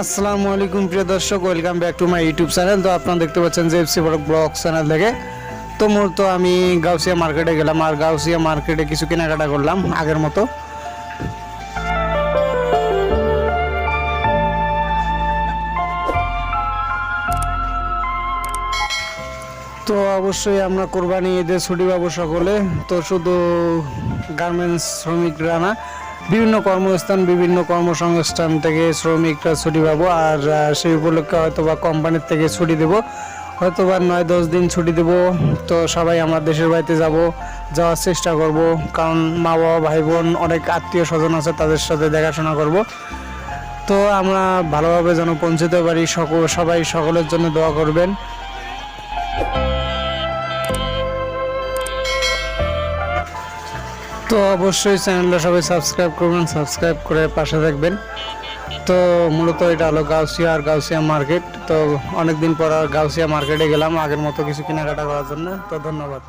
আসসালামু আলাইকুম প্রিয় দর্শক, welcome back to my YouTube channel. তো আপনারা দেখতে পাচ্ছেন যে এফসি ব্লগ চ্যানেল থেকে। তো মূলত আমি গাউসিয়া মার্কেটে গেলাম আর গাউসিয়া মার্কেটে কিছু কেনাকাটা করলাম আগের মতো। তো অবশ্যই আমরা কোরবানি ঈদের ছুটি পাবো সকলে। তো শুধু গার্মেন্টস শ্রমিকরা না, বিভিন্ন কর্মস্থান বিভিন্ন কর্মসংস্থান থেকে শ্রমিকরা ছুটি পাবো। আর সেই উপলক্ষে হয়তো বা কোম্পানির থেকে ছুটি দেবো, হয়তো বা 9-10 দিন ছুটি দেবো। তো সবাই আমরা দেশের বাড়িতে যাওয়ার চেষ্টা করব, কারণ মা বাবা ভাই বোন অনেক আত্মীয় স্বজন আছে, তাদের সাথে দেখাশোনা করব। তো আমরা ভালোভাবে যেন পৌঁছতে পারি, সবাই সকলের জন্য দোয়া করবেন। তো অবশ্যই চ্যানেলটা সবাই সাবস্ক্রাইব করবেন, সাবস্ক্রাইব করে পাশে থাকবেন। তো মূলত এটা হলো গাউসিয়া মার্কেট। তো অনেকদিন পর গাউসিয়া মার্কেটে গেলাম আগের মতো কিছু কেনাকাটা করার জন্য। তো ধন্যবাদ।